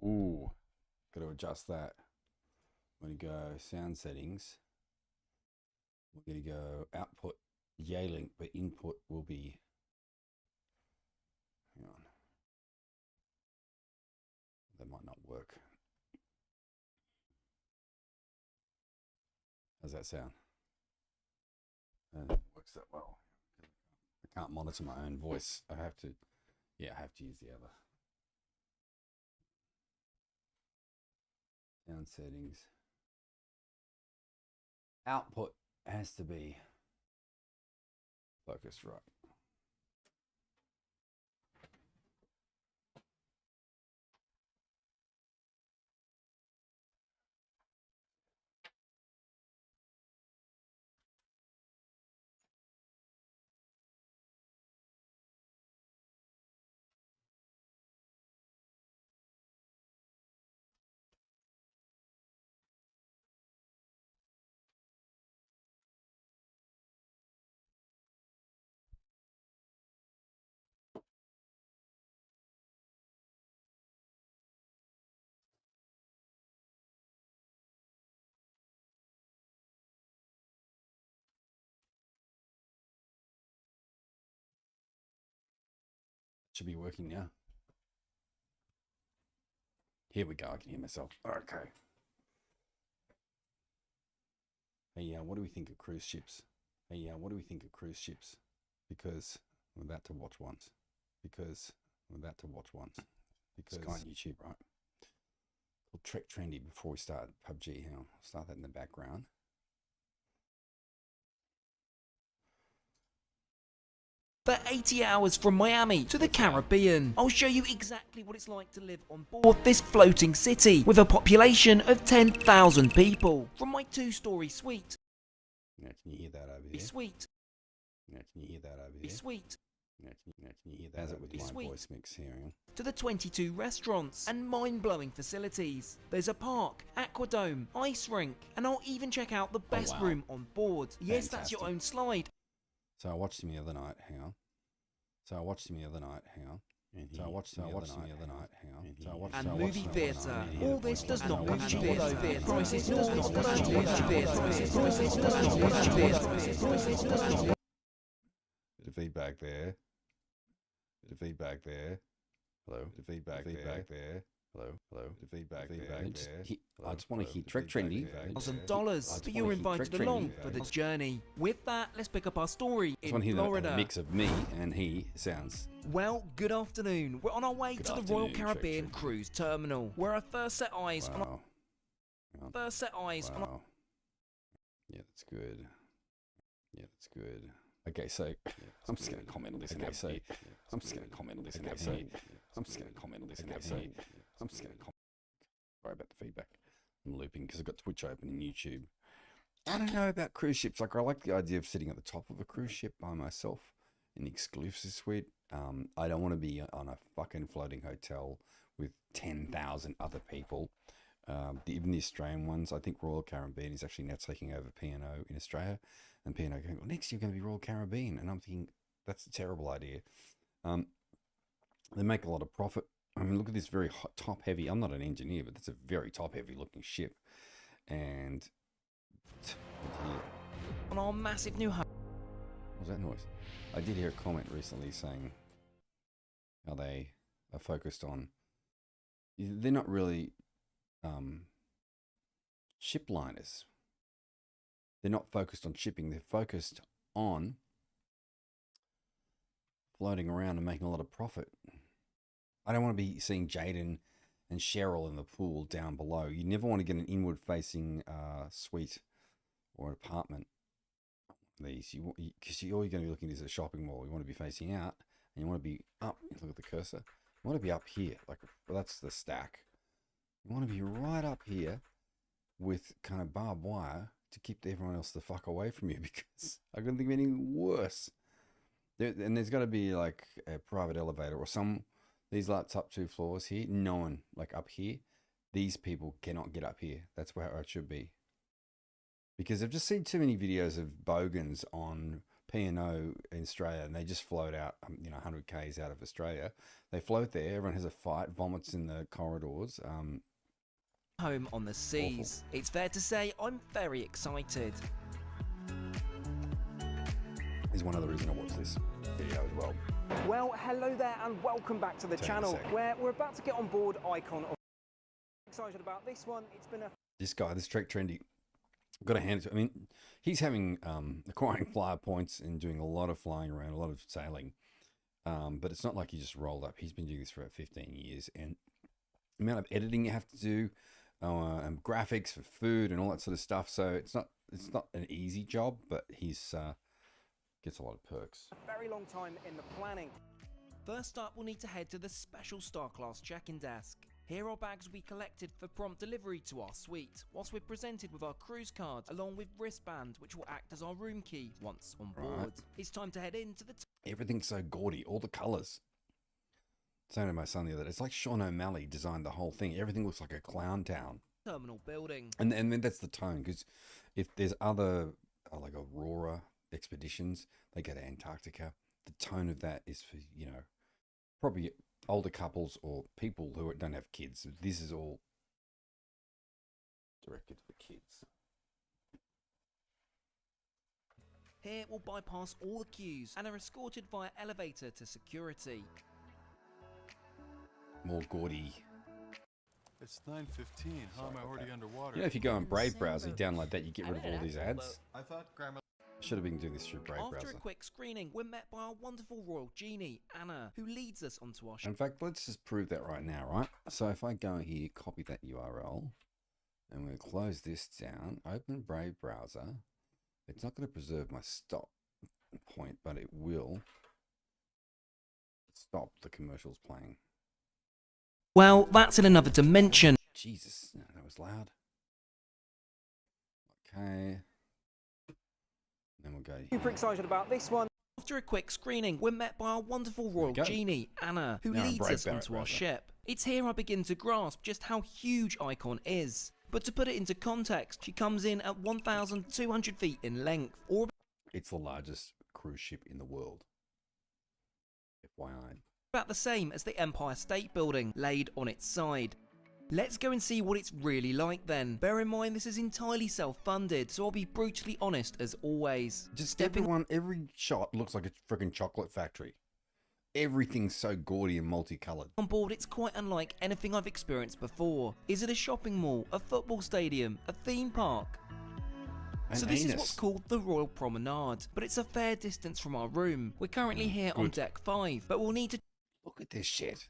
Ooh, got to adjust that. We're going to go sound settings. We're going to go output Yealink, but input will be, hang on, that might not work. How's that sound? I don't think it works that well. I can't monitor my own voice. I have to use the other. Sound settings. Output has to be focused right. Should be working now. Here we go. I can hear myself. Okay. Hey, what do we think of cruise ships? Hey, what do we think of cruise ships? Because we're about to watch once. Because it's on YouTube, right? We'll Trek Trendy before we start PUBG. I'll start that in the background. For 80 hours from Miami to the Caribbean, I'll show you exactly what it's like to live on board this floating city with a population of 10,000 people. From my 2-story suite. Yeah, can you hear that over here? Suite. Yeah, can you hear that over here? Suite. Yeah, can you hear that? As it with my voice mix hearing. To the 22 restaurants and mind-blowing facilities. There's a park, aquadome, ice rink, and I'll even check out the best room on board. Yes, that's your own slide. So I watched him the other night. Hang on. And movie theatre. All this does not come cheap though. Prices does not come cheap. Bit of feedback there. Hello. Bit of feedback there. Hello. The feedback there. I just want to hear Trek Trendy. $1,000, but you're invited along for the journey. With that, let's pick up our story in Florida. A mix of me and he sounds. Well, good afternoon. We're on our way to the Royal Caribbean Cruise Terminal, where I first set eyes on. Yeah, that's good. Okay, so I'm just going to comment on this. Sorry about the feedback. I'm looping because I've got Twitch open and YouTube. I don't know about cruise ships. Like, I like the idea of sitting at the top of a cruise ship by myself in the exclusive suite. I don't want to be on a fucking floating hotel with 10,000 other people. Even the Australian ones, I think Royal Caribbean is actually now taking over P&O in Australia. And P&O going, well, next year going to be Royal Caribbean. And I'm thinking, that's a terrible idea. They make a lot of profit. I mean, look at this very hot, top-heavy. I'm not an engineer, but that's a very top-heavy looking ship. And on our massive new home. What was that noise? I did hear a comment recently saying how they are focused on. They're not really ship liners. They're not focused on shipping. They're focused on floating around and making a lot of profit. I don't want to be seeing Jaden and Cheryl in the pool down below. You never want to get an inward-facing suite or an apartment. These, because all you're going to be looking at is a shopping mall. You want to be facing out, and you want to be up. Look at the cursor. You want to be up here, like, well, that's the stack. You want to be right up here with kind of barbed wire to keep everyone else the fuck away from you, because I couldn't think of anything worse. And there's got to be like a private elevator or some. These lights up 2 floors here. No one, like up here. These people cannot get up here. That's where it should be. Because I've just seen too many videos of bogans on P&O in Australia, and they just float out, 100 k's out of Australia. They float there. Everyone has a fight, vomits in the corridors. Home on the seas. It's fair to say I'm very excited. Is one of the reasons I watched this video as well. Well, hello there and welcome back to the channel where we're about to get on board Icon. Excited about this one. It's been a... This guy, this Trek Trendy, got to hand it to. I mean, he's having acquiring flyer points and doing a lot of flying around, a lot of sailing. But it's not like he just rolled up. He's been doing this for about 15 years, and the amount of editing you have to do, and graphics for food and all that sort of stuff. So it's not an easy job, but he's gets a lot of perks. A very long time in the planning. First up, we'll need to head to the special Star Class check-in desk. Here our bags will be collected for prompt delivery to our suite, whilst we're presented with our cruise card, along with wristband, which will act as our room key once on board. Right. It's time to head into the... Everything's so gaudy, all the colours. Saying to my son the other day, it's like Sean O'Malley designed the whole thing. Everything looks like a clown town. terminal building. And then that's the tone, because if there's other, like Aurora expeditions, they go to Antarctica, the tone of that is for, probably older couples or people who don't have kids. This is all directed for kids. Here we'll bypass all the queues and are escorted via elevator to security. More gaudy. It's 9:15. How am I already underwater? If you go on Brave Browser, you download that, you get rid of all these ads. I thought Grandma... Should have been doing this through Brave After Browser. a quick screening, we're met by our wonderful royal genie, Anna, who leads us onto our In fact, let's just prove that right now, right? So if I go here, copy that URL, and we'll close this down, open Brave Browser. It's not going to preserve my stop point, but it will stop the commercials playing. Well, that's in another dimension. Jesus, that was loud. Okay. Then we'll go here. Super excited about this one. After a quick screening, we're met by our wonderful royal genie, Anna, who Now leads us onto our ship. It's here I begin to grasp just how huge Icon is. But to put it into context, she comes in at 1,200 feet in length, or It's the largest cruise ship in the world. FYI. about the same as the Empire State Building laid on its side. Let's go and see what it's really like then. Bear in mind this is entirely self-funded, so I'll be brutally honest as always. Just every shot looks like a freaking chocolate factory. Everything's so gaudy and multicolored. On board, it's quite unlike anything I've experienced before. Is it a shopping mall, a football stadium, a theme park? So this is what's called the Royal Promenade, but it's a fair distance from our room. We're currently here on deck 5, but we'll need to... Look at this shit.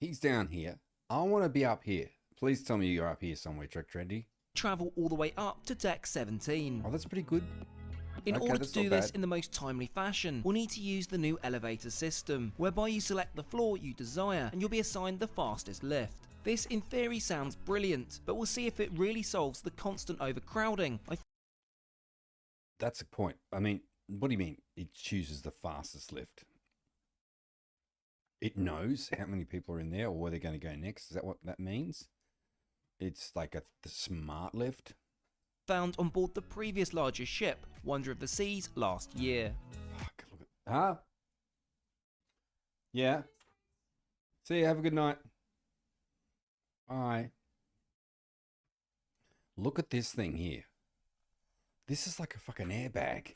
He's down here. I want to be up here. Please tell me you're up here somewhere, Trek Trendy. travel all the way up to deck 17. Oh, that's pretty good. In Okay, order that's to do not this bad. in the most timely fashion, we'll need to use the new elevator system, whereby you select the floor you desire and you'll be assigned the fastest lift. This in theory sounds brilliant, but we'll see if it really solves the constant overcrowding. That's the point. I mean, what do you mean it chooses the fastest lift? It knows how many people are in there or where they're going to go next. Is that what that means? It's like the smart lift. Found on board the previous largest ship, Wonder of the Seas, last year. Fuck, look at... Huh? Yeah. See you. Have a good night. Bye. Look at this thing here. This is like a fucking airbag.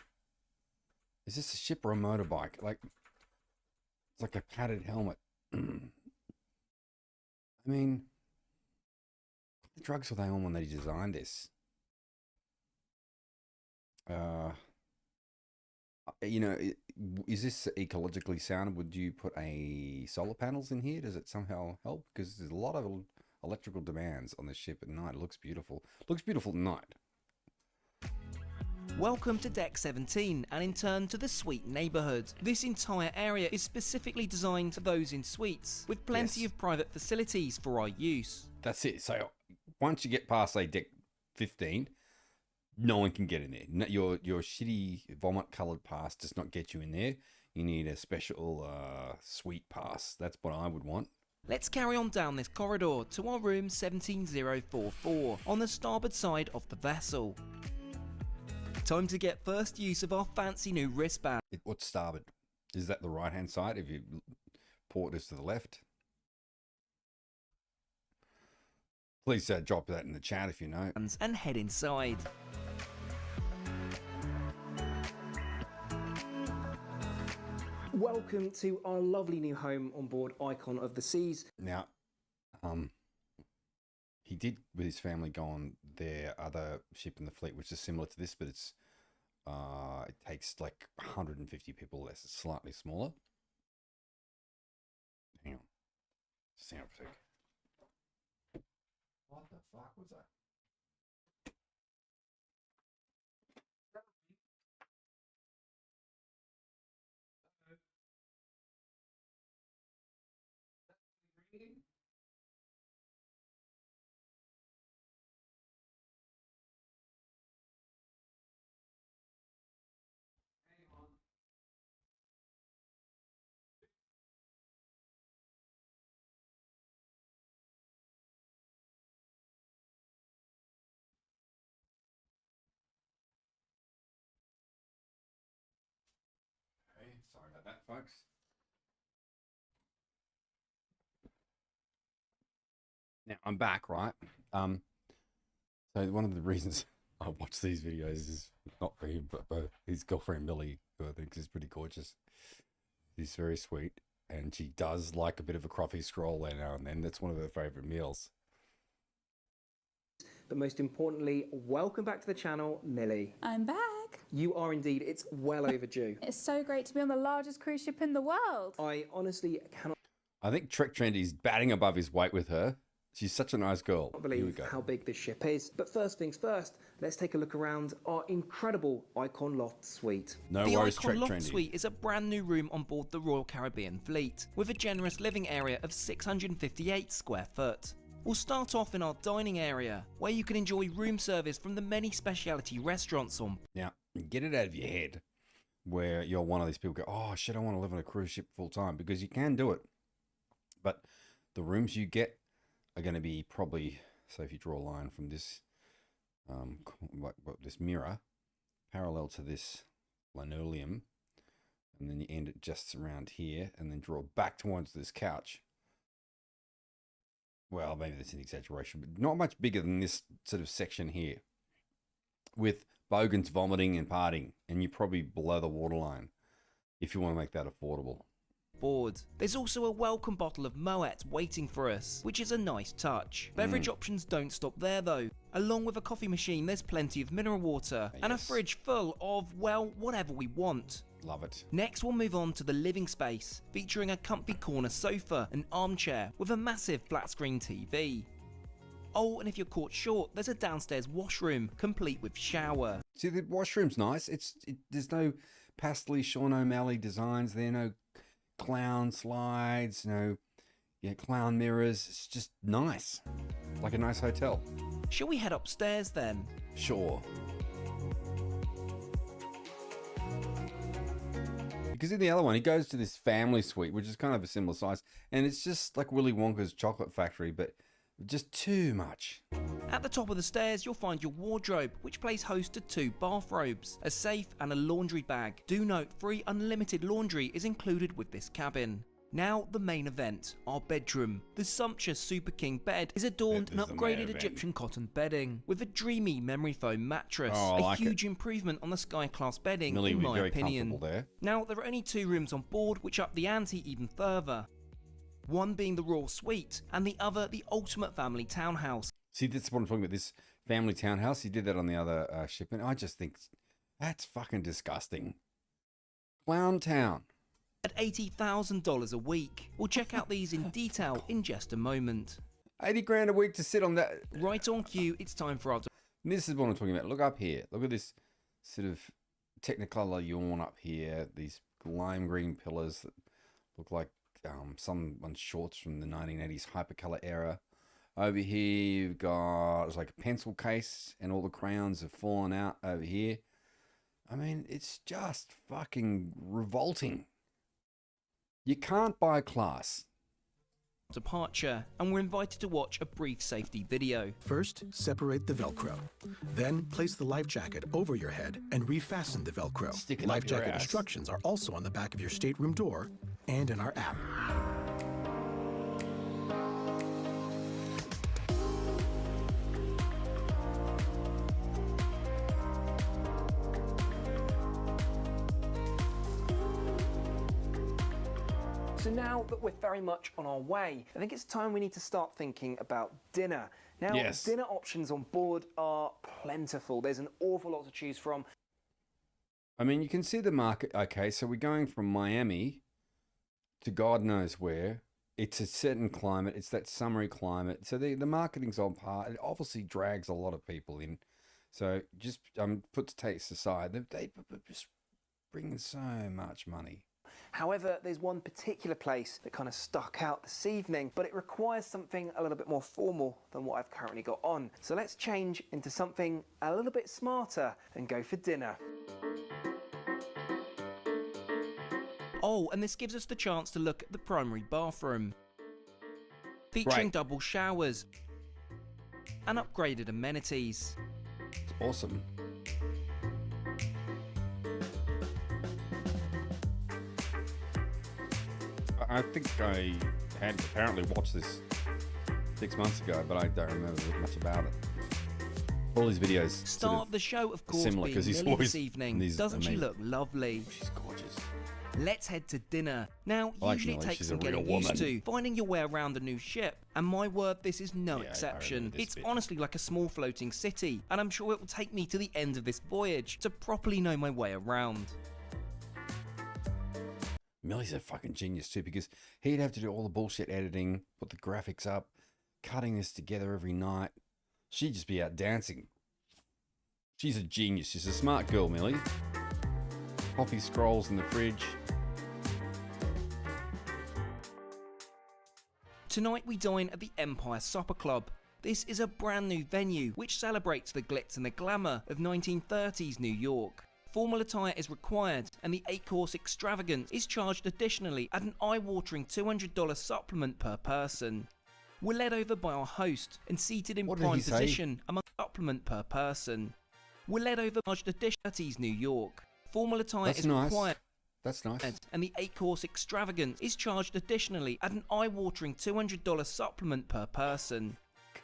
Is this a ship or a motorbike? Like, it's like a padded helmet. I mean, what the drugs were they on when they designed this? Is this ecologically sound? Would you put solar panels in here? Does it somehow help? Because there's a lot of electrical demands on the ship at night. It looks beautiful. It looks beautiful at night. Welcome to deck 17 and in turn to the suite neighbourhood. This entire area is specifically designed for those in suites, with plenty of private facilities for our use. That's it. So once you get past, say, deck 15, no one can get in there. No, your shitty vomit-coloured pass does not get you in there. You need a special suite pass. That's what I would want. Let's carry on down this corridor to our room 17044 on the starboard side of the vessel. Time to get first use of our fancy new wristband. What's starboard? Is that the right-hand side if you port is to the left? Please drop that in the chat if you know. And head inside. Welcome to our lovely new home on board Icon of the Seas. Now, he did with his family go on their other ship in the fleet, which is similar to this, but it's it takes like 150 people less. It's slightly smaller. Hang on. Just hang on for a sec. What the fuck was that? Sorry about that, folks. Now I'm back, right? So one of the reasons I watch these videos is not for him, but his girlfriend Millie, who I think is pretty gorgeous. She's very sweet, and she does like a bit of a coffee scroll there now and then. That's one of her favorite meals. But most importantly, welcome back to the channel, Millie. I'm back. You are indeed. It's well overdue. It's so great to be on the largest cruise ship in the world. I honestly cannot I think Trek Trendy's batting above his weight with her. She's such a nice girl. Here we believe go. how big this ship is. But first things first, let's take a look around our incredible Icon Loft suite. No The worries, Icon Trek Loft Trendy. Suite is a brand new room on board the Royal Caribbean fleet, with a generous living area of 658 square foot. We'll start off in our dining area, where you can enjoy room service from the many specialty restaurants on. Now, get it out of your head where you're one of these people go, oh shit, I want to live on a cruise ship full time, because you can do it. But the rooms you get are going to be probably, so if you draw a line from this, this mirror, parallel to this linoleum, and then you end it just around here, and then draw back towards this couch. Well, maybe that's an exaggeration, but not much bigger than this sort of section here, with bogans vomiting and partying, and you're probably below the waterline if you want to make that affordable. Board. There's also a welcome bottle of Moet waiting for us, which is a nice touch. Beverage options don't stop there though. Along with a coffee machine, there's plenty of mineral water and a Yes. fridge full of, well, whatever we want. Love it. Next, we'll move on to the living space, featuring a comfy corner sofa, an armchair with a massive flat screen TV. Oh, and if you're caught short, there's a downstairs washroom, complete with shower. See, the washroom's nice. There's no pastely Sean O'Malley designs there, no clown slides, no clown mirrors. It's just nice, like a nice hotel. Shall we head upstairs then? Sure. Because in the other one, he goes to this family suite, which is kind of a similar size, and it's just like Willy Wonka's chocolate factory, but just too much. At the top of the stairs, you'll find your wardrobe, which plays host to 2 bathrobes, a safe and a laundry bag. Do note, free unlimited laundry is included with this cabin. Now, the main event, our bedroom. The sumptuous Super King bed is adorned in That is the main upgraded event. Egyptian cotton bedding, with a dreamy memory foam mattress, Oh, I a like huge improvement on the Sky Class bedding, Millie in would be my very opinion. comfortable there. Now, there are only 2 rooms on board, which up the ante even further. One being the Royal Suite, and the other the ultimate family townhouse. See, that's what I'm talking about, this family townhouse. He did that on the other ship, and I just think that's fucking disgusting. Clown Town. At $80,000 a week. We'll check out these in detail in just a moment. 80 grand a week to sit on that. Right on cue, it's time for our... And this is what I'm talking about. Look up here. Look at this sort of Technicolor yawn up here. These lime green pillars that look like someone's shorts from the 1980s hypercolor era. Over here, you've got, it's like a pencil case, and all the crayons have fallen out over here. I mean, it's just fucking revolting. You can't buy class. departure, and we're invited to watch a brief safety video. First, separate the Velcro. Then, place the life jacket over your head and refasten the Velcro. Stick it Life up your jacket ass. instructions are also on the back of your stateroom door and in our app. So now that we're very much on our way, I think it's time we need to start thinking about dinner. Now, Yes. dinner options on board are plentiful. There's an awful lot to choose from. I mean, you can see the market. Okay, so we're going from Miami to God knows where. It's a certain climate. It's that summery climate. So the marketing's on par. It obviously drags a lot of people in. So just put the taste aside. They just bring in so much money. However, there's one particular place that kind of stuck out this evening, but it requires something a little bit more formal than what I've currently got on. So let's change into something a little bit smarter and go for dinner. Oh, and this gives us the chance to look at the primary bathroom, featuring Right. double showers and upgraded amenities. It's awesome. I think I had apparently watched this 6 months ago, but I don't remember much about it. All these videos Star of the show, of course, similar, being 'cause he's Millie always this evening. in these Doesn't she amazing- look lovely? She's gorgeous. Let's head to dinner. Now, I like usually it Millie, takes she's some a real getting used woman. to, finding your way around a new ship. And my word, this is no Yeah, I exception. remember this It's bit. honestly like a small floating city, and I'm sure it will take me to the end of this voyage to properly know my way around. Millie's a fucking genius too, because he'd have to do all the bullshit editing, put the graphics up, cutting this together every night. She'd just be out dancing. She's a genius. She's a smart girl, Millie. Coffee scrolls in the fridge. Tonight we dine at the Empire Supper Club. This is a brand new venue which celebrates the glitz and the glamour of 1930s New York. Formal attire is required, and the 8-course extravagance is charged additionally at an eye-watering $200 supplement per person. We're led over by our host and seated in What did prime he say? position among supplement per person. We're led over by charged additionally New York. Formal attire That's is nice. required. That's nice. And the 8-course extravagance is charged additionally at an eye-watering $200 supplement per person.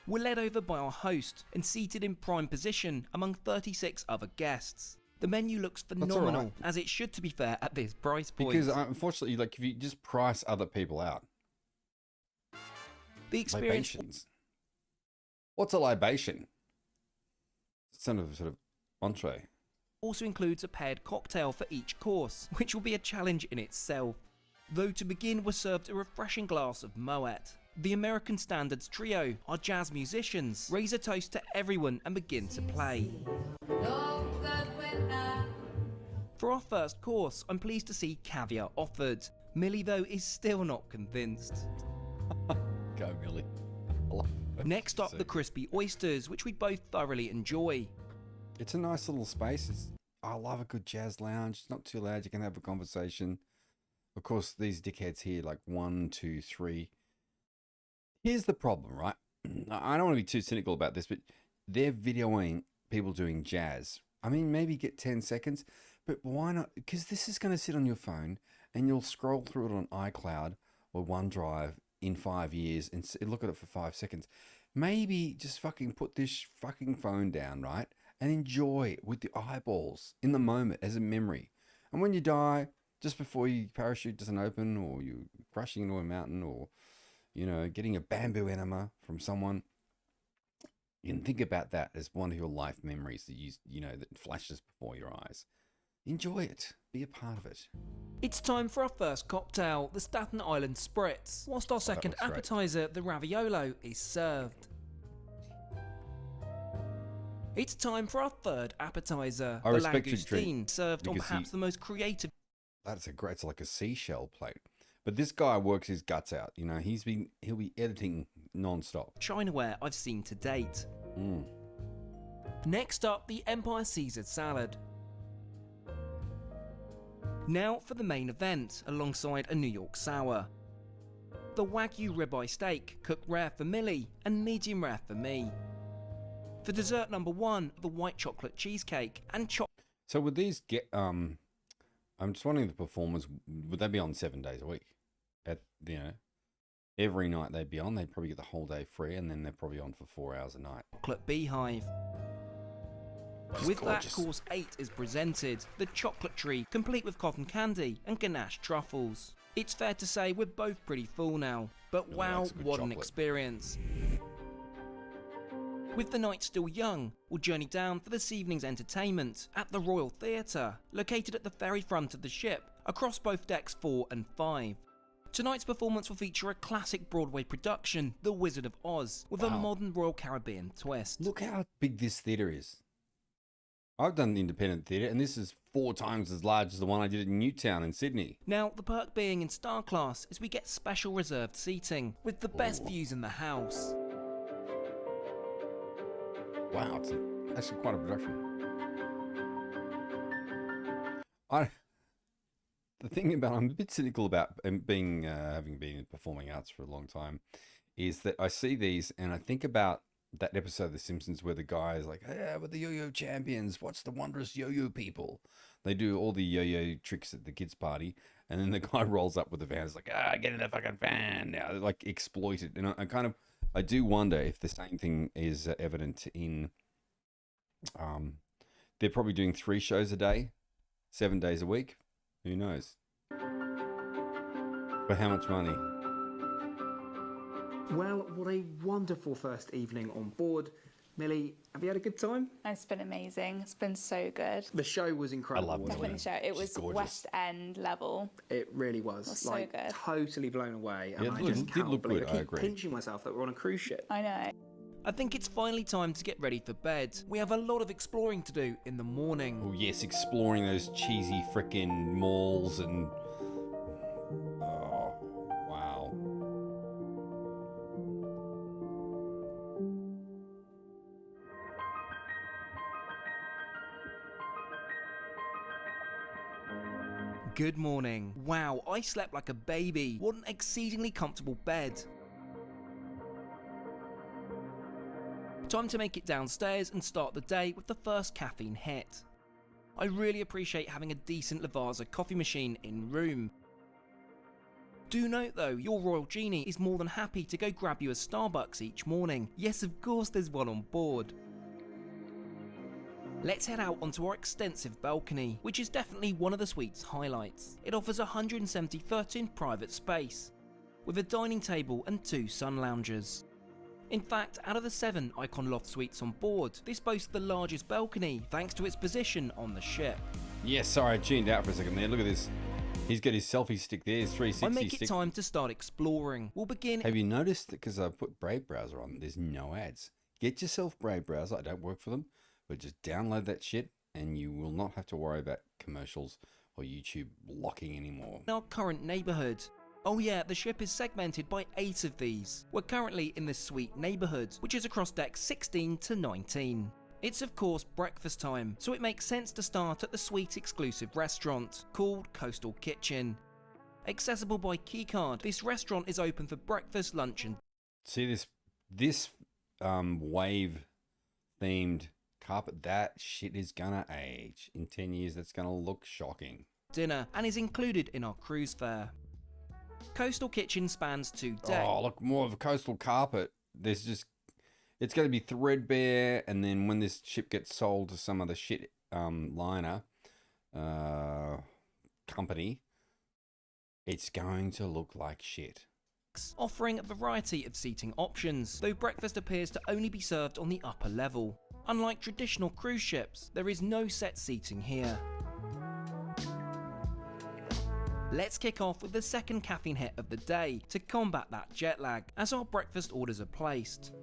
We're led over by our host and seated in prime position among 36 other guests. The menu looks all phenomenal, right. as it should, to be fair, at this price point. Because unfortunately, like, if you just price other people out, the experience libations. What's a libation? Sort of entree. also includes a paired cocktail for each course, which will be a challenge in itself. Though to begin, we're served a refreshing glass of Moet. The American Standards Trio, our jazz musicians, raise a toast to everyone and begin to play. For our first course, I'm pleased to see caviar offered. Millie, though, is still not convinced. Go, Millie. I love it. Next up, the crispy oysters, which we both thoroughly enjoy. It's a nice little space. I love a good jazz lounge. It's not too loud. You can have a conversation. Of course, these dickheads here, like 1, 2, 3. Here's the problem, right? I don't want to be too cynical about this, but they're videoing people doing jazz. I mean, maybe get 10 seconds, but why not? Because this is going to sit on your phone and you'll scroll through it on iCloud or OneDrive in 5 years and look at it for 5 seconds. Maybe just fucking put this fucking phone down, right? And enjoy it with the eyeballs in the moment as a memory. And when you die, just before your parachute doesn't open, or you're crashing into a mountain, or, you know, getting a bamboo enema from someone, you can think about that as one of your life memories that that flashes before your eyes. Enjoy it. Be a part of it. It's time for our first cocktail, the Staten Island Spritz, whilst our second looks great. appetizer, the Raviolo, is served. It's time for our third appetizer, I the respect your drink, Langoustine, served on because perhaps the most creative It's like a seashell plate. But this guy works his guts out. You know, he'll be editing non-stop. Chinaware I've seen to date. Mm. Next up, the Empire Caesar salad. Now for the main event, alongside a New York sour. the Wagyu ribeye steak, cooked rare for Millie and medium rare for me. For dessert number 1, the white chocolate cheesecake and So would these get I'm just wondering, the performers, would they be on 7 days a week? At, you know, every night they'd be on, they'd probably get the whole day free, and then they're probably on for 4 hours a night. chocolate beehive. With that, course 8 is presented, the chocolate tree, complete with cotton candy and ganache truffles. It's fair to say we're both pretty full now, but wow, likes a good what an chocolate. experience. With the night still young, we'll journey down for this evening's entertainment at the Royal Theatre, located at the ferry front of the ship, across both decks 4 and 5. Tonight's performance will feature a classic Broadway production, The Wizard of Oz, with a Wow. modern Royal Caribbean twist. Look how big this theatre is. I've done the independent theatre, and this is 4 times as large as the one I did in Newtown in Sydney. Now, the perk being in Star Class is we get special reserved seating, with the best views in the house. Wow, it's actually quite a production. The thing about, I'm a bit cynical about having been in performing arts for a long time, is that I see these and I think about that episode of The Simpsons where the guy is like, "Yeah, we're the yo-yo champions. What's the wondrous yo-yo people?" They do all the yo-yo tricks at the kids' party, and then the guy rolls up with the van. It's like, get in the fucking van now. They're like exploited, and I do wonder if the same thing is evident in. They're probably doing 3 shows a day, 7 days a week. Who knows? For how much money? Well, what a wonderful first evening on board. Millie, have you had a good time? It's been amazing. It's been so good. The show was incredible. I love wasn't Millie. Definitely show. It was gorgeous. West End level. It really was. Was so like, good. totally blown away. And Yeah, I it just did can't look believe good, it. I I keep agree. pinching myself that we're on a cruise ship. I know. I think it's finally time to get ready for bed. We have a lot of exploring to do in the morning. Oh yes, exploring those cheesy frickin' malls and... Oh, wow. Good morning. Wow, I slept like a baby. What an exceedingly comfortable bed. Time to make it downstairs and start the day with the first caffeine hit. I really appreciate having a decent Lavazza coffee machine in room. Do note though, your Royal Genie is more than happy to go grab you a Starbucks each morning. Yes, of course there's one on board. Let's head out onto our extensive balcony, which is definitely one of the suite's highlights. It offers 170 in private space, with a dining table and 2 sun loungers. In fact, out of the 7 Icon Loft suites on board, this boasts the largest balcony thanks to its position on the ship. Yeah, sorry, I tuned out for a second there. Look at this. He's got his selfie stick there, his 360 I make it stick. time to start exploring. We'll begin. Have you noticed, because I put Brave Browser on, there's no ads. Get yourself Brave Browser. I don't work for them, but just download that shit and you will not have to worry about commercials or YouTube blocking anymore. in our current neighbourhood. Oh yeah, the ship is segmented by 8 of these. We're currently in the suite neighbourhood, which is across decks 16 to 19. It's of course breakfast time, so it makes sense to start at the suite exclusive restaurant, called Coastal Kitchen. Accessible by keycard, this restaurant is open for breakfast, lunch and See this wave themed carpet, that shit is gonna age. In 10 years, that's gonna look shocking. dinner, and is included in our cruise fare. Coastal Kitchen spans 2 decks. Oh, look, more of a coastal carpet. There's just, it's going to be threadbare, and then when this ship gets sold to some other shit liner company, it's going to look like shit. Offering a variety of seating options, though breakfast appears to only be served on the upper level. Unlike traditional cruise ships, there is no set seating here. Let's kick off with the second caffeine hit of the day to combat that jet lag as our breakfast orders are placed.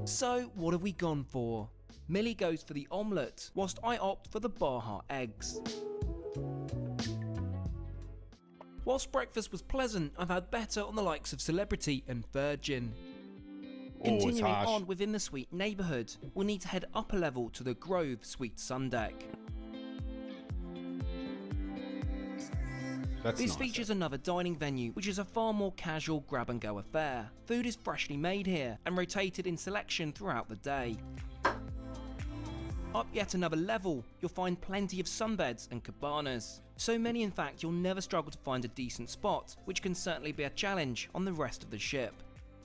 So what have we gone for? Millie goes for the omelette, whilst I opt for the Baja eggs. Whilst breakfast was pleasant, I've had better on the likes of Celebrity and Virgin. Oh, it's Continuing harsh. on within the suite neighbourhood, we'll need to head upper level to the Grove Suite Sundeck. That's This nice, features eh? another dining venue, which is a far more casual grab-and-go affair. Food is freshly made here and rotated in selection throughout the day. Up yet another level, you'll find plenty of sunbeds and cabanas. So many in fact you'll never struggle to find a decent spot, which can certainly be a challenge on the rest of the ship.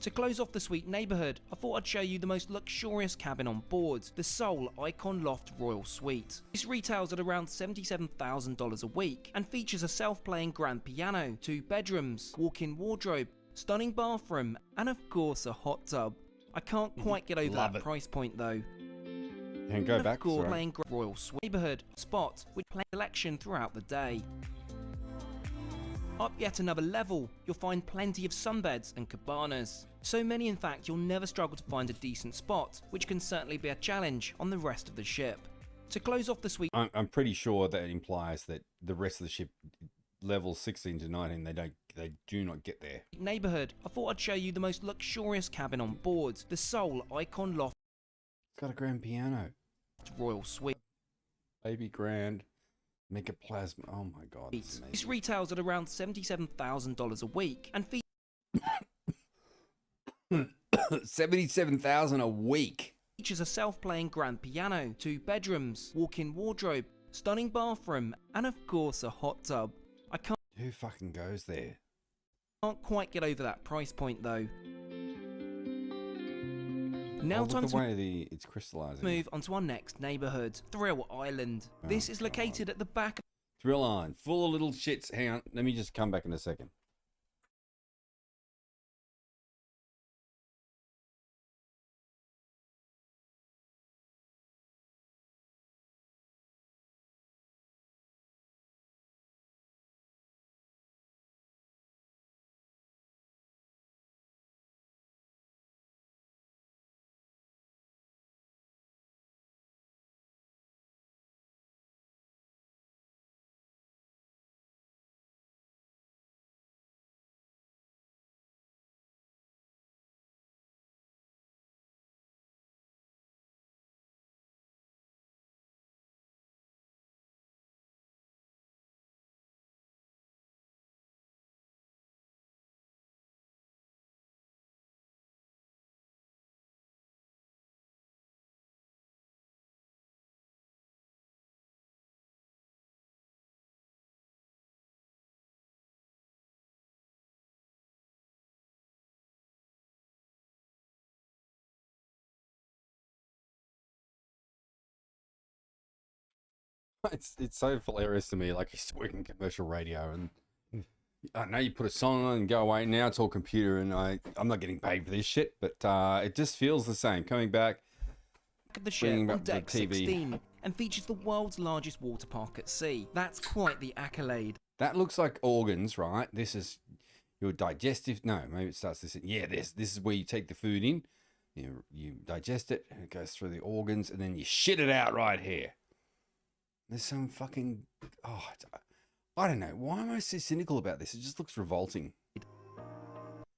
To close off the suite neighbourhood, I thought I'd show you the most luxurious cabin on board, the Seoul Icon Loft Royal Suite. This retails at around $77,000 a week and features a self-playing grand piano, 2 bedrooms, walk-in wardrobe, stunning bathroom, and of course a hot tub. I can't quite get over Love that it. price point though. And go And back. of course, Sorry. playing Royal Suite neighbourhood spot with play selection throughout the day. Up yet another level, you'll find plenty of sunbeds and cabanas. So many in fact you'll never struggle to find a decent spot, which can certainly be a challenge on the rest of the ship. To close off the suite I'm pretty sure that implies that the rest of the ship, levels 16 to 19, they do not get there. neighbourhood, I thought I'd show you the most luxurious cabin on board, the Seoul Icon Loft It's got a grand piano, Royal Suite. baby grand, mega plasma. Oh my god, this is This amazing. retails at around $77,000 a week and features 77,000 a week. a self-playing grand piano, 2 bedrooms, walk-in wardrobe, stunning bathroom, and of course a hot tub. I Who fucking goes there? can't quite get over that price point though. Now Look time at to the way it's crystallizing. move on to our next neighbourhood, Thrill Island. This is God. located at the back Thrill Island, full of little shits. Hang on, let me just come back in a second. It's so hilarious to me. Like, he's working commercial radio, and I know you put a song on and go away. Now it's all computer, and I'm not getting paid for this shit. But it just feels the same. Coming back, of the ship bringing on back the deck TV. 16 and features the world's largest water park at sea. That's quite the accolade. That looks like organs, right? This is your digestive. No, maybe it starts this. Yeah, this is where you take the food in, you digest it, and it goes through the organs, and then you shit it out right here. There's some fucking I don't know. Why am I so cynical about this? It just looks revolting.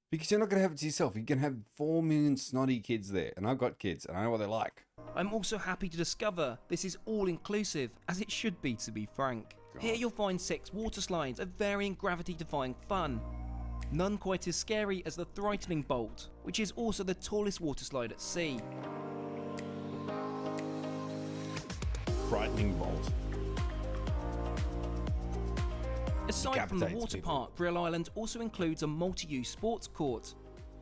Because you're not gonna have it to yourself. You're gonna have 4 million snotty kids there, and I've got kids, and I know what they're like. I'm also happy to discover this is all inclusive, as it should be, to be frank. Here you'll find 6 water slides of varying gravity-defying fun. None quite as scary as the Threatening Bolt, which is also the tallest water slide at sea. Frightening bolt. Aside from the Decapitates water people. park, Thrill Island also includes a multi-use sports court,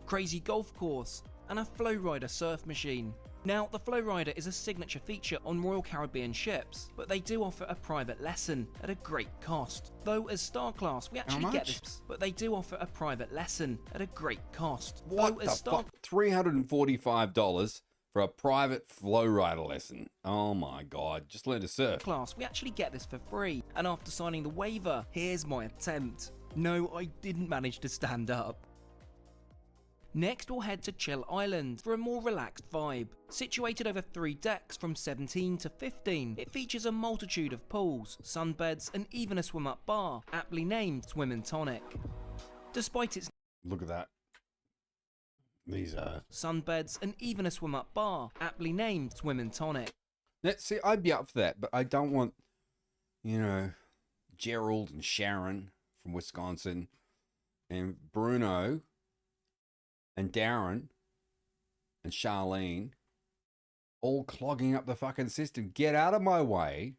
crazy golf course, and a flow rider surf machine. Now, the flow rider is a signature feature on Royal Caribbean ships, but they do offer a private lesson at a great cost. Though as Star Class, we actually get much? this, but they do offer a private lesson at a great cost. What Though the as Star fuck? $345 for a private flow rider lesson. Oh my god, just learn to surf. Class, we actually get this for free, and after signing the waiver, here's my attempt. No, I didn't manage to stand up. Next, we'll head to Chill Island for a more relaxed vibe. Situated over 3 decks from 17 to 15, it features a multitude of pools, sunbeds, and even a swim-up bar, aptly named Swim and Tonic. Despite its Look at that. These are... sunbeds and even a swim-up bar, aptly named Swim and Tonic. See, I'd be up for that, but I don't want, Gerald and Sharon from Wisconsin, and Bruno and Darren and Charlene all clogging up the fucking system. Get out of my way.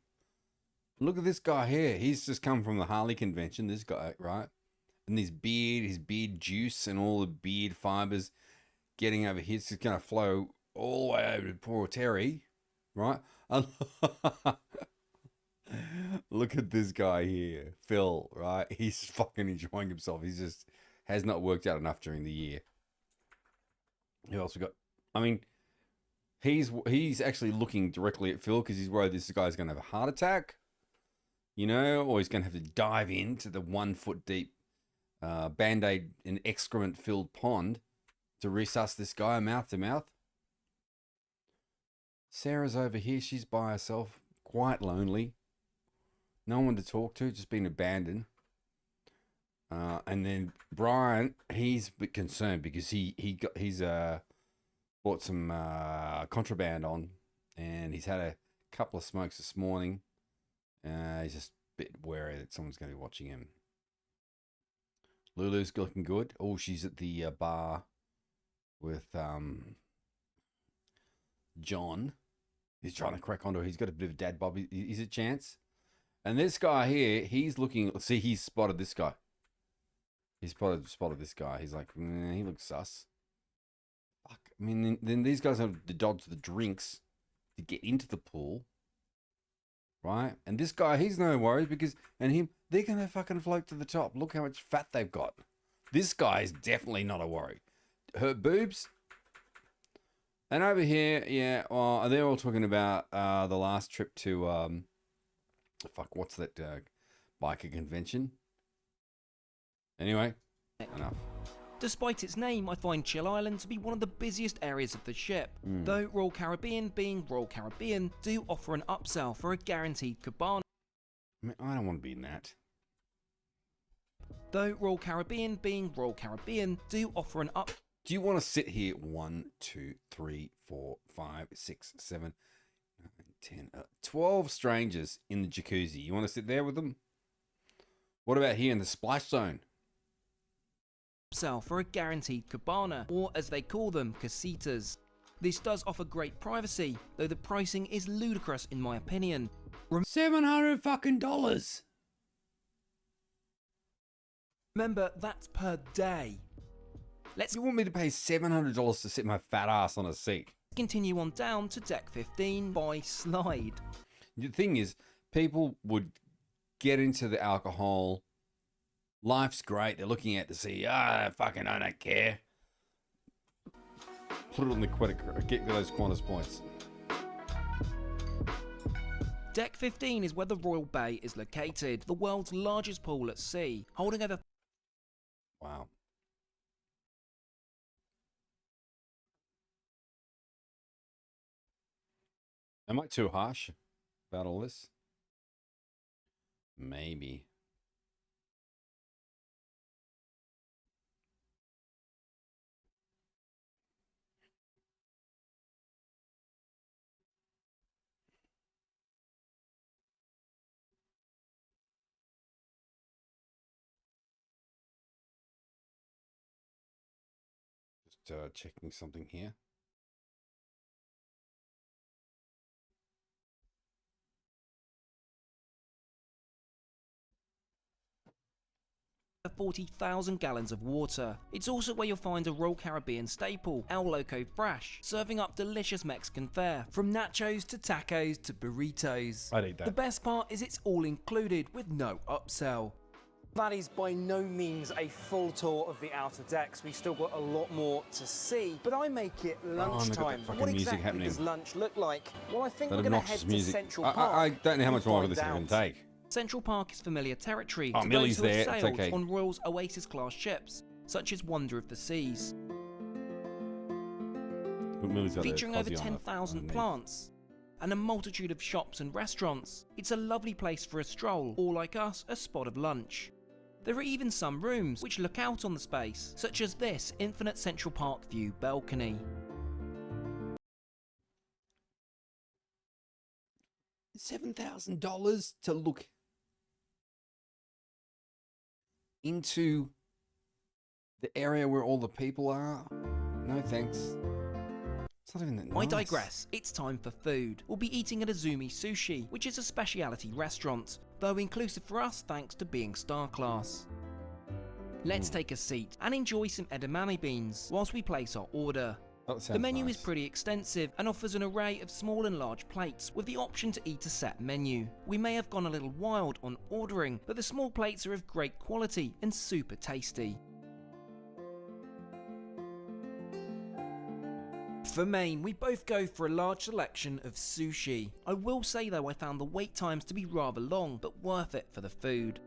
Look at this guy here. He's just come from the Harley convention, this guy, right? And his beard juice and all the beard fibers getting over here. It's just going to flow all the way over to poor Terry, right? Look at this guy here, Phil, right? He's fucking enjoying himself. He's just has not worked out enough during the year. Who else we got? I mean, he's actually looking directly at Phil because he's worried this guy's going to have a heart attack, you know, or he's going to have to dive into the 1 foot deep Band-Aid and excrement filled pond to resusc this guy mouth to mouth. Sarah's over here. She's by herself, quite lonely. No one to talk to, just been abandoned. And then Brian, he's a bit concerned because he's bought some contraband on, and he's had a couple of smokes this morning. He's just a bit wary that someone's going to be watching him. Lulu's looking good. Oh, she's at the bar with John. He's trying to crack onto her. He's got a bit of a dad bob. Is it Chance? And this guy here, he's looking. See, he's spotted this guy. He's spotted this guy. He's like, he looks sus. Fuck. I mean, then these guys have to dodge the drinks to get into the pool, right? And this guy, he's no worries because, and him, they're gonna fucking float to the top. Look how much fat they've got. This guy is definitely not a worry. Her boobs. And over here, yeah, well, they're all talking about the last trip to fuck, what's that biker convention? Anyway, enough. Despite its name, I find Chill Island to be one of the busiest areas of the ship. Though Royal Caribbean, being Royal Caribbean, do offer an upsell for a guaranteed cabana. I mean, I don't want to be in that. Though Royal Caribbean, being Royal Caribbean, do offer an up. Do you want to sit here 1, 2, 3, 4, 5, 6, 7, 9, 10, 12 strangers in the jacuzzi? You want to sit there with them? What about here in the splash zone? Upsell for a guaranteed cabana, or as they call them, casitas. This does offer great privacy, though the pricing is ludicrous in my opinion. $700 fucking dollars. Remember, that's per day. Let's You want me to pay $700 to sit my fat ass on a seat? continue on down to deck 15 by slide. The thing is, people would get into the alcohol. Life's great. They're looking at to see, fucking I don't care. Put it on the credit card. Get those Qantas points. Deck 15 is where the Royal Bay is located, the world's largest pool at sea, holding over. Wow. Am I too harsh about all this? Maybe. Just checking something here. Over 40,000 gallons of water. It's also where you'll find a Royal Caribbean staple, El Loco Fresh, serving up delicious Mexican fare, from nachos to tacos to burritos. I'd eat that. The best part is it's all included with no upsell. That is by no means a full tour of the outer decks. We've still got a lot more to see, but I make it they've got that lunchtime. fucking What music exactly happening. does lunch look like? Well, I think That we're going to obnoxious head music. to Central I Park. don't know how much and longer this find can out. take. Central Park is familiar territory Oh, to Millie's those who have there, it's sailed okay. on Royal's Oasis-class ships, such as Wonder of the Seas, But Millie's got a featuring over Aussie on 10,000 underneath. plants and a multitude of shops and restaurants. It's a lovely place for a stroll, or like us, a spot of lunch. There are even some rooms which look out on the space, such as this infinite Central Park view balcony. $7,000 to look into the area where all the people are. No thanks. It's not even that nice. I digress, it's time for food. We'll be eating at Azumi Sushi, which is a speciality restaurant, though inclusive for us thanks to being star class. Let's take a seat and enjoy some edamame beans whilst we place our order. That sounds The menu nice. is pretty extensive and offers an array of small and large plates with the option to eat a set menu. We may have gone a little wild on ordering, but the small plates are of great quality and super tasty. For main, we both go for a large selection of sushi. I will say though I found the wait times to be rather long, but worth it for the food.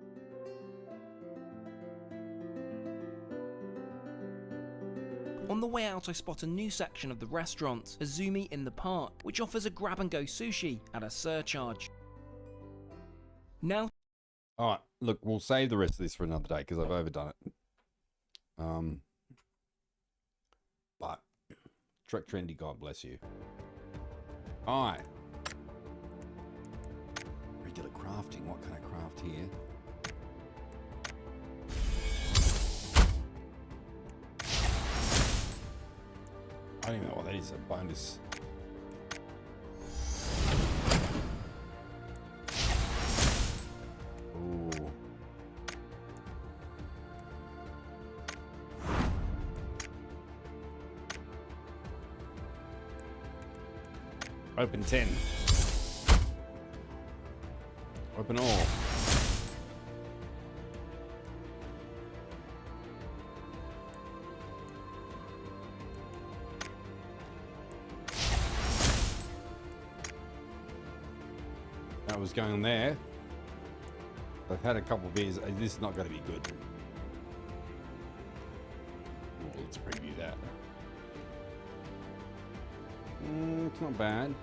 On the way out I spot a new section of the restaurant, Azumi in the Park, which offers a grab and go sushi at a surcharge. Now All right, look, we'll save the rest of this for another day because I've overdone it. But Trek Trendy, God bless you. All right. Regular crafting. What can I craft here? I don't even know what that is. A bonus. Ooh. Open 10. Open all. That was going there. I've had a couple of beers. This is not going to be good. Well, let's preview that. It's not bad.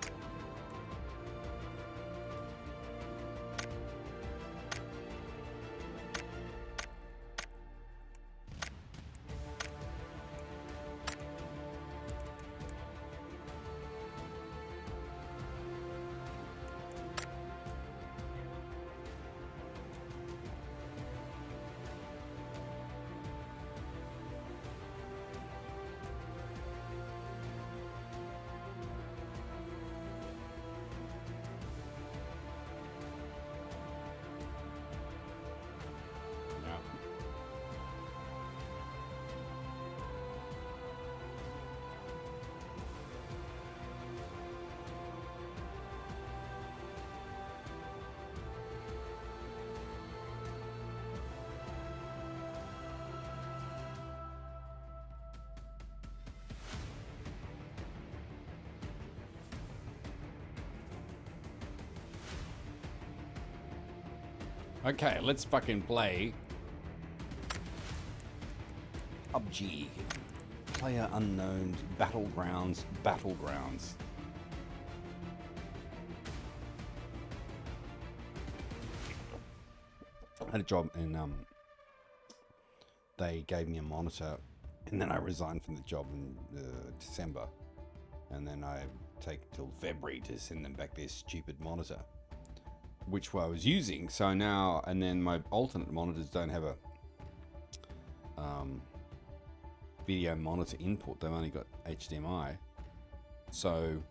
Okay, let's fucking play Pubg. Player unknown, battlegrounds. I had a job and they gave me a monitor, and then I resigned from the job in December, and then I take till February to send them back their stupid monitor, which I was using. So now, and then my alternate monitors don't have a video monitor input. They've only got HDMI. So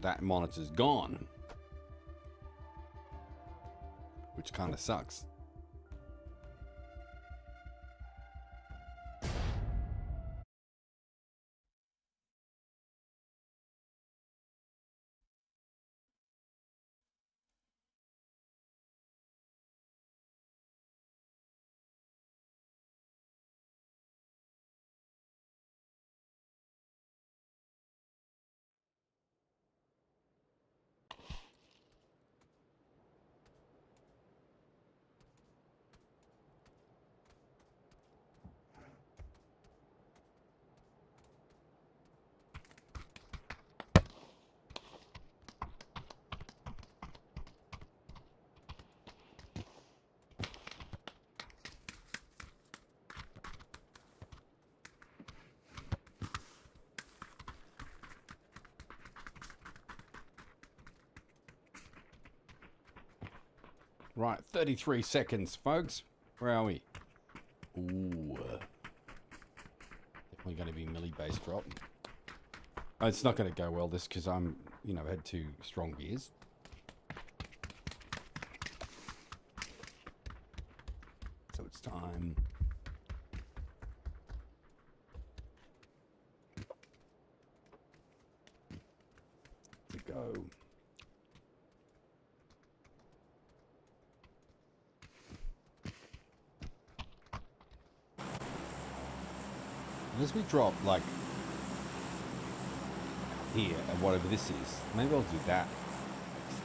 that monitor's gone, which kind of sucks. Right, 33 seconds, folks. Where are we? Ooh. Definitely going to be milli base drop. Oh, it's not going to go well, this, because I'm, you know, had 2 strong beers. So it's time. To go. As we drop, like, here, and whatever this is, maybe I'll do that.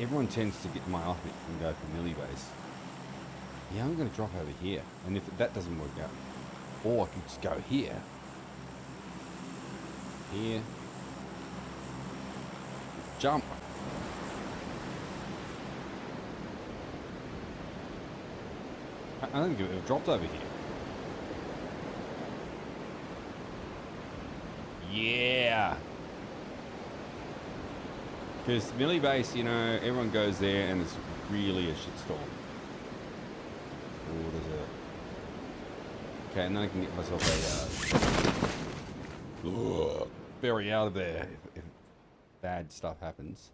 Everyone tends to get myopic and go for milli base. Yeah, I'm going to drop over here, and if that doesn't work out, or I could just go here, here, jump. I don't think it dropped over here. Yeah. Because milli base, you know, everyone goes there and it's really a shitstorm. Oh, there's a... Okay, and then I can get myself a... Very out of there if bad stuff happens.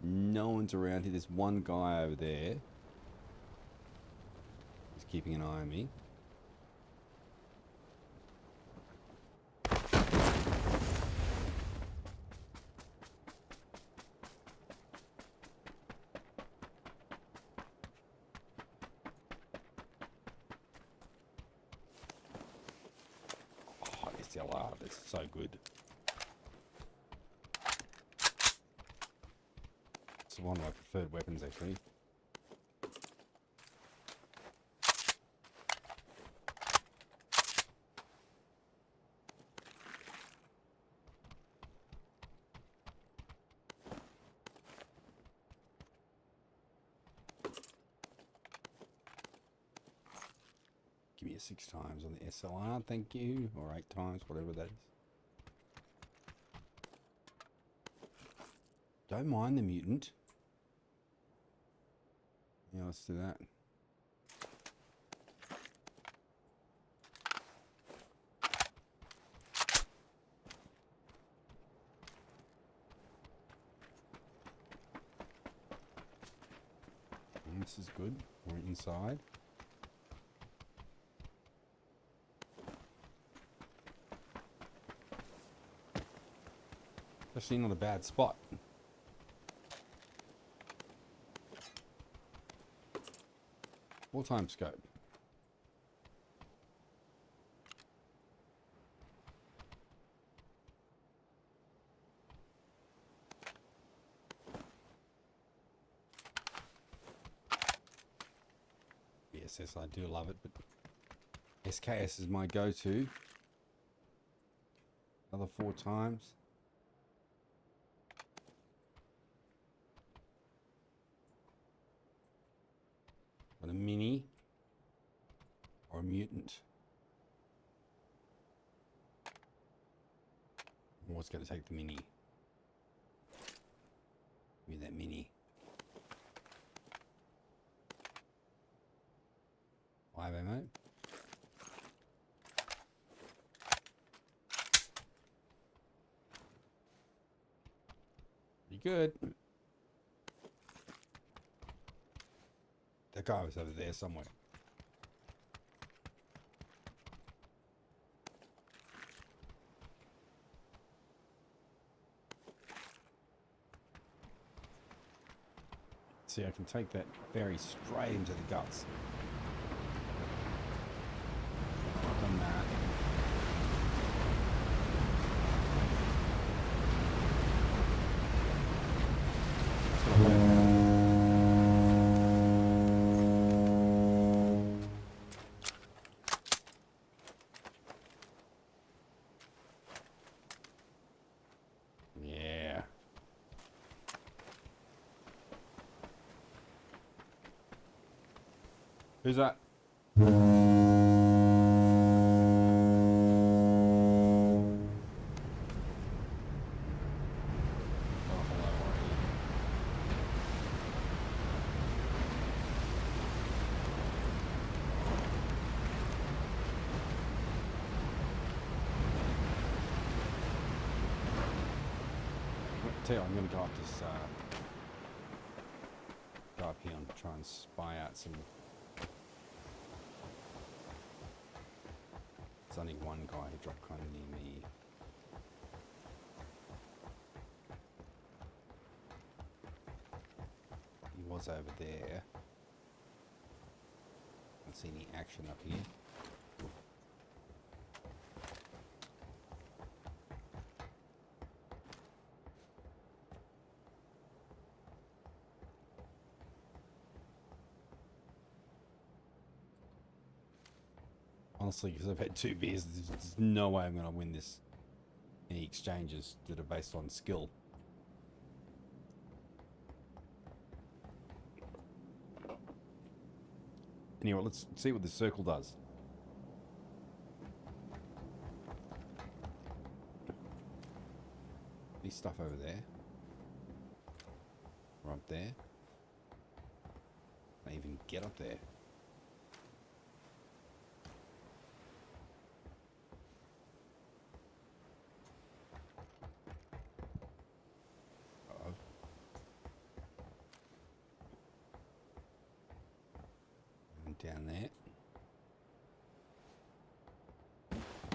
No one's around here. There's one guy over there. He's keeping an eye on me. SLR, that's so good. It's one of my preferred weapons, actually. Give me a 6 times on the SLR, thank you. Or 8 times, whatever that is. Don't mind the mutant. Yeah, let's do that. And this is good. We're inside. Actually not a bad spot. Full-time scope. Yes, I do love it, but SKS is my go-to. Another 4 times. A mini or a mutant. What's going to take the mini? Give me that mini. 5 ammo. Pretty good. That guy was over there somewhere. See, I can take that very straight into the guts. Done that. Yeah. Who's that? tell you, I'm going to go up this, go up here and try and spy out some. There's only one guy who dropped kind of near me. He was over there. Don't see any action up here. Honestly, because I've had 2 beers, there's no way I'm going to win this. Any exchanges that are based on skill. Anyway, let's see what this circle does. Any stuff over there. Or up there. Can't even get up there. Down there.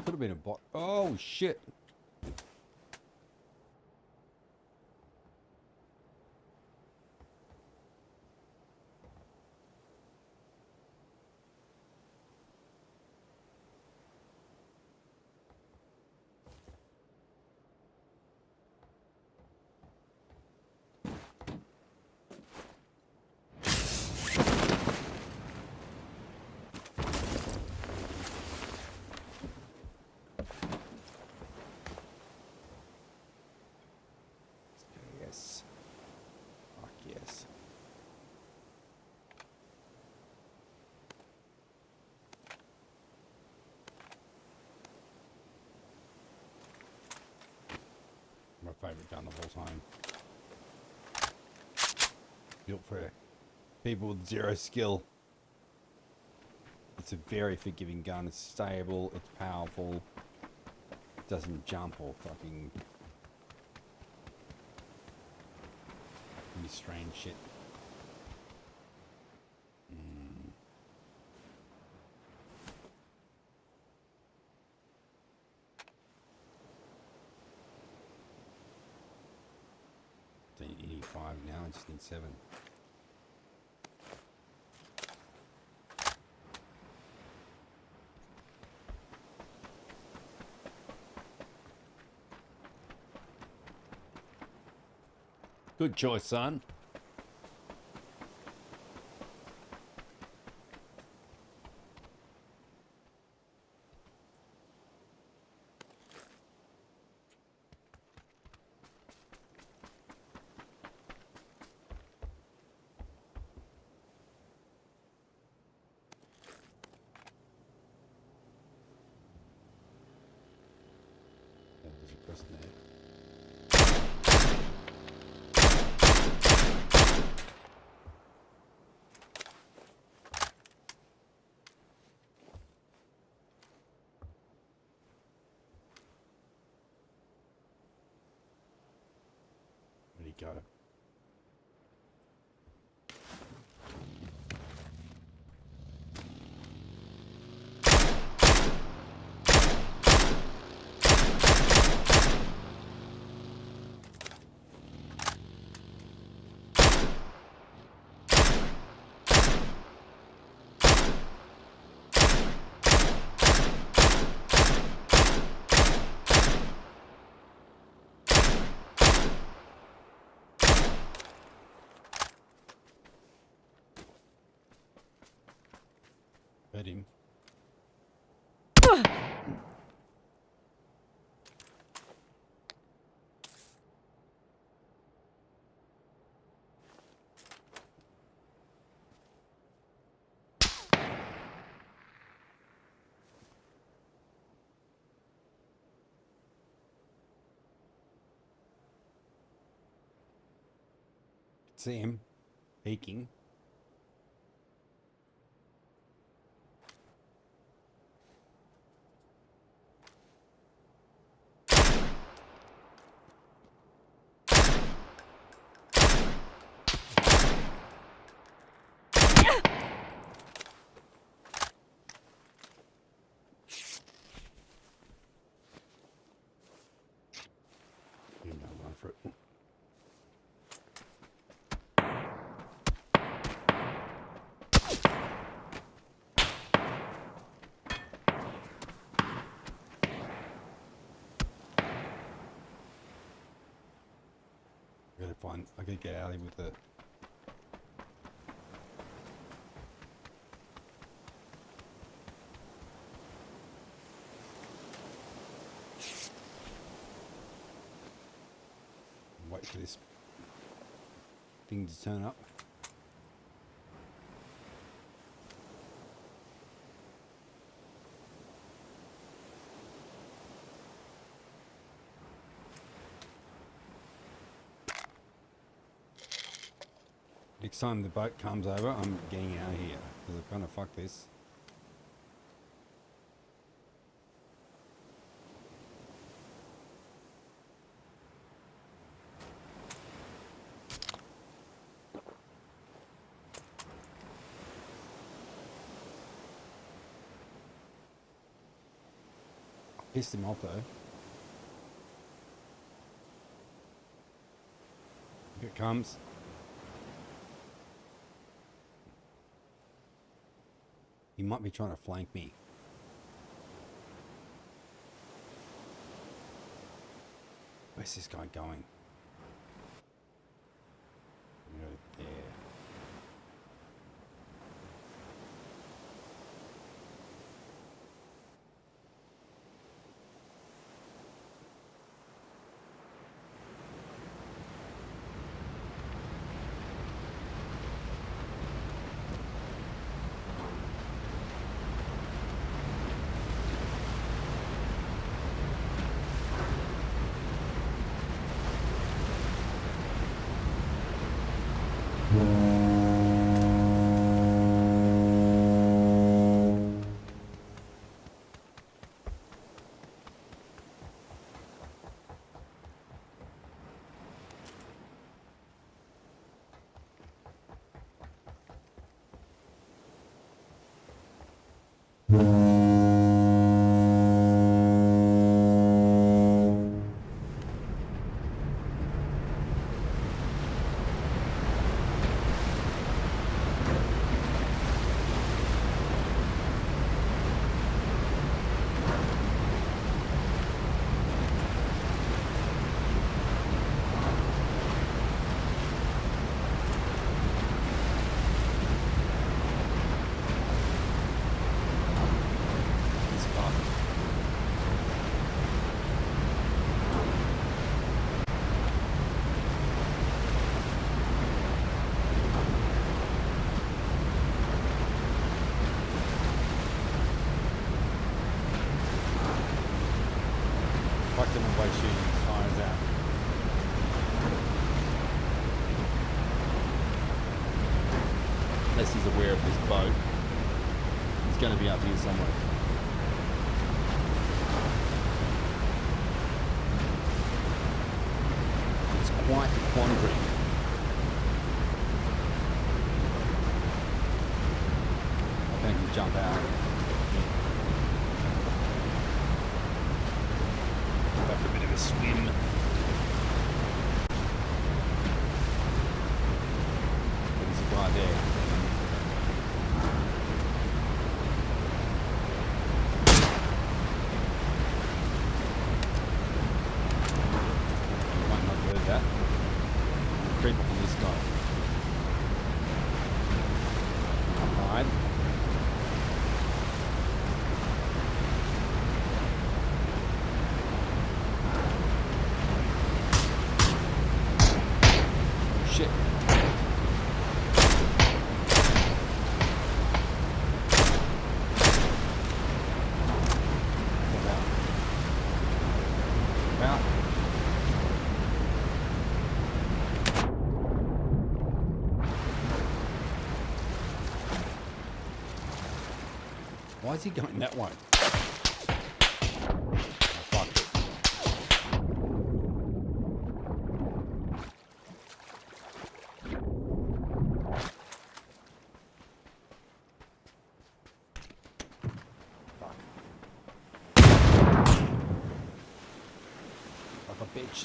Could have been a bot. Oh shit. Yes. Fuck yes. My favorite gun the whole time. Built for people with 0 skill. It's a very forgiving gun. It's stable. It's powerful. It doesn't jump or fucking any strange shit. Don't need 5 now. I just need 7. Good choice, son. Oh, there's a person there. Where'd he go? Hurt him. See him peeking. for it. I gotta get out of here with the. Wait for this thing to turn up. Next time the boat comes over, I'm getting out of here because I kind of fucked this. Pissed him off though. Here it comes. He might be trying to flank me. Where's this guy going? There. Fucked him by shooting his tires out. Unless he's aware of this boat. He's going to be up here somewhere. It's quite a quandary. I think he jump out. Go for a bit of a swim. There's a guy there. You might not have heard that. Creep up on this guy. Hide. Shit. Well. Why is he going that way? Oh, fuck it. Fuck. Like a bitch.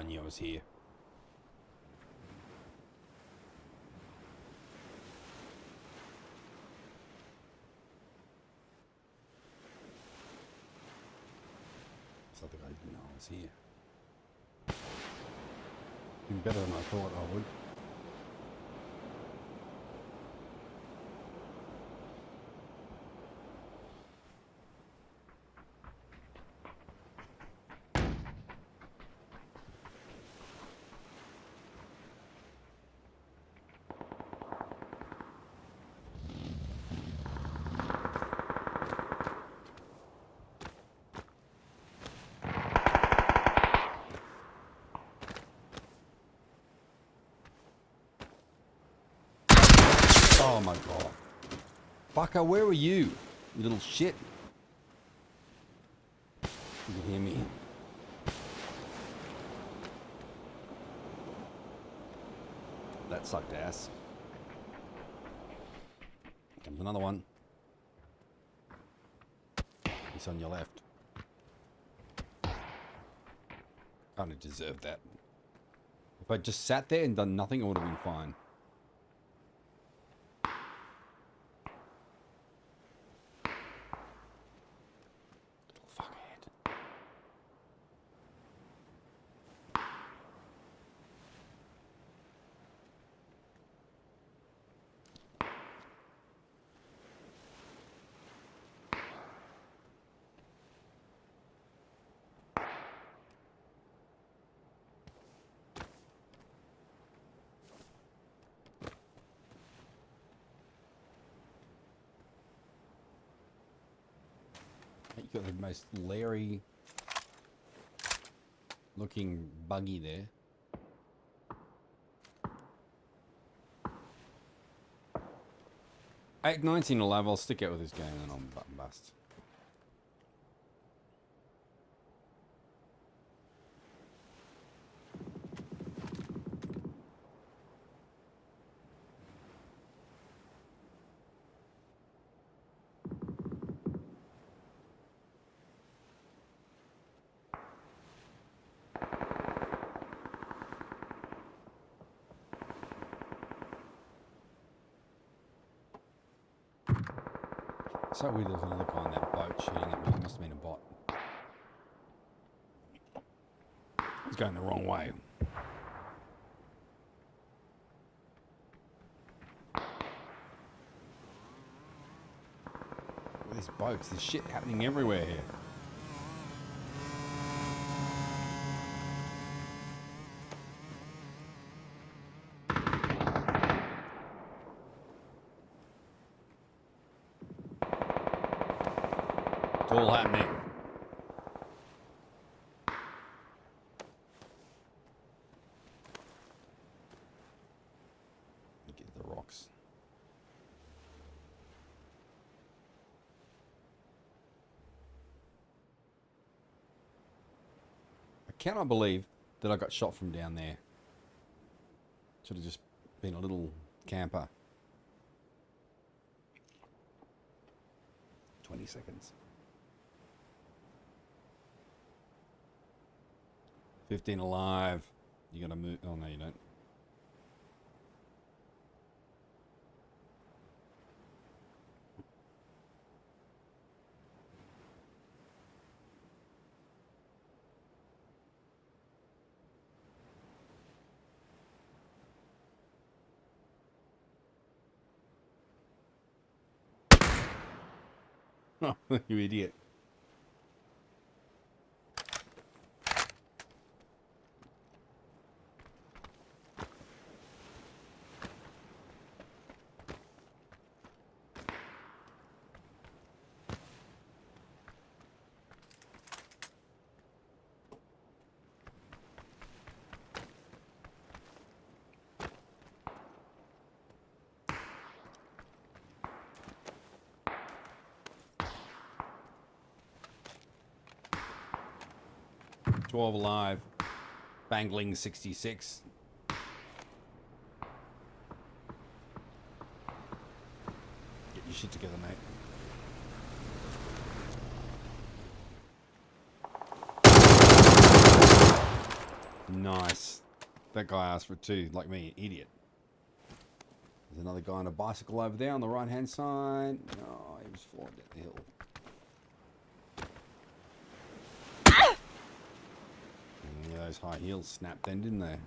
knew I was here. It's like the guy didn't know I was here. Been better than I thought I would. Oh my god. Fucker, where were you? You little shit. You can hear me. That sucked ass. Comes another one. He's on your left. Kind of deserved that. If I just sat there and done nothing, it would have been fine. You got the most leery looking buggy there. At 19 alive, I'll stick out with this game and I'll button bust. So weird, there was another guy on that boat shooting at me. It must have been a bot. He's going the wrong way. These boats, there's shit happening everywhere here. It's all happening. Look at the rocks. I cannot believe that I got shot from down there. Should have just been a little camper. 20 seconds. 15 alive. You gotta move. Oh, no, you don't. Oh, you idiot. Twelve alive. Bangling 66. Get your shit together, mate. Nice. That guy asked for 2, like me, idiot. There's another guy on a bicycle over there on the right-hand side. Oh, he was falling down the hill. Yeah, those high heels snapped then, didn't they?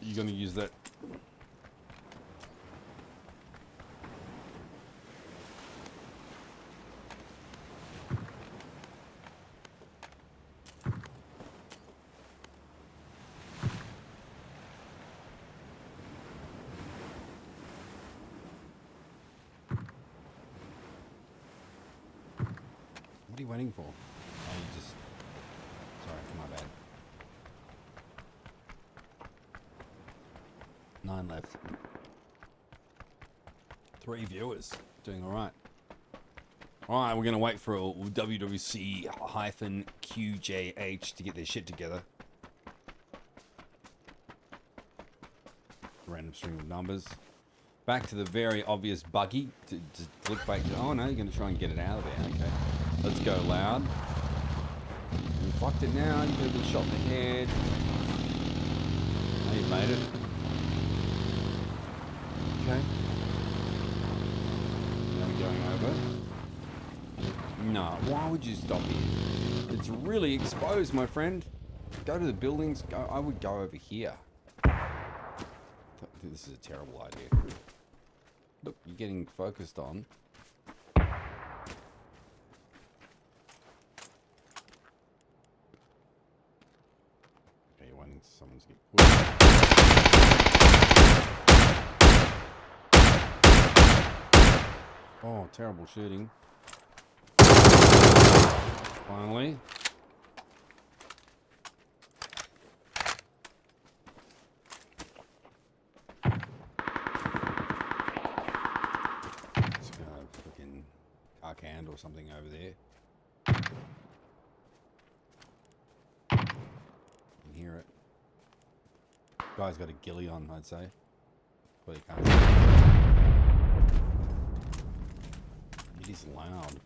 You gonna use that? What are you waiting for? Oh, you just... Sorry, my bad. 9 left. 3 viewers. Doing alright. Alright, we're going to wait for WWC-QJH to get their shit together. Random string of numbers. Back to the very obvious buggy. To look back to... Oh no, you're going to try and get it out of there. Okay. Let's go loud. You fucked it now. You're going to be shot in the head. Oh, you made it. Okay. Now we're going over. No, why would you stop here? It's really exposed, my friend. Go to the buildings. Go. I would go over here. This is a terrible idea. Look, you're getting focused on. Okay, you're wanting someone's get pushed. Oh, terrible shooting. Finally. Just gonna freaking cock hand or something over there. You can hear it. Guy's got a ghillie on, I'd say. But he can't. It is loud.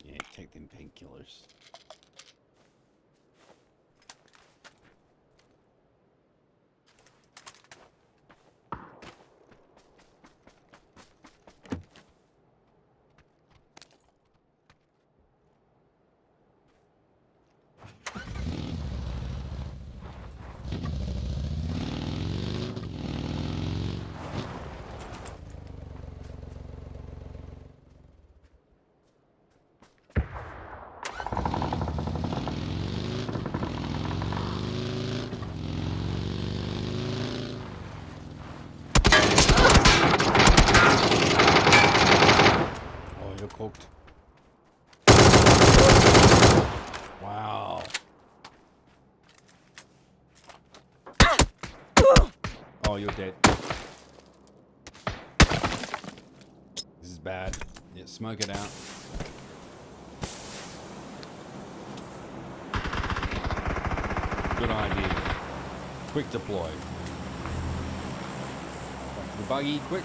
Yeah, take them painkillers. Cooked. Wow. Oh, you're dead. This is bad. Yeah, smoke it out. Good idea. Quick deploy. Back to the buggy, quick.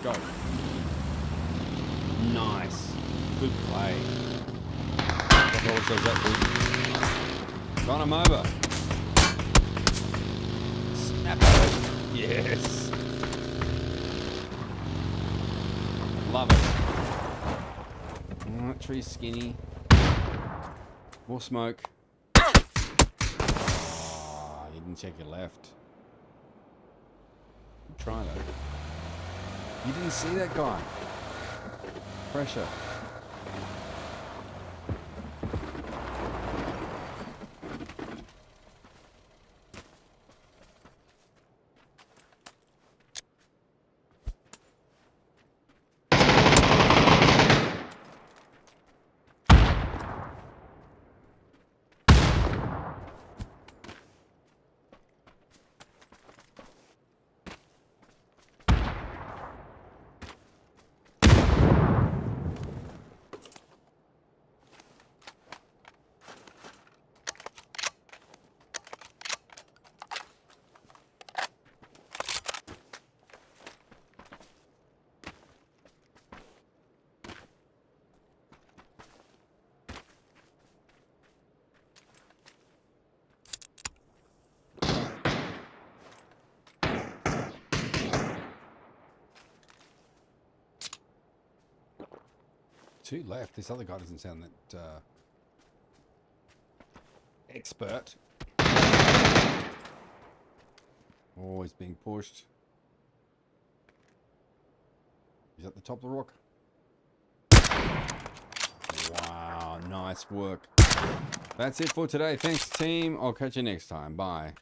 Go. Nice. Good play. That's all it says that good. Run him over. Snap it. Yes. Love it. Alright, tree's skinny. More smoke. Oh, you didn't check your left. Try though. You didn't see that guy. Pressure. 2 left. This other guy doesn't sound that expert. Oh, he's being pushed. He's at the top of the rock. Wow, nice work. That's it for today. Thanks, team. I'll catch you next time. Bye.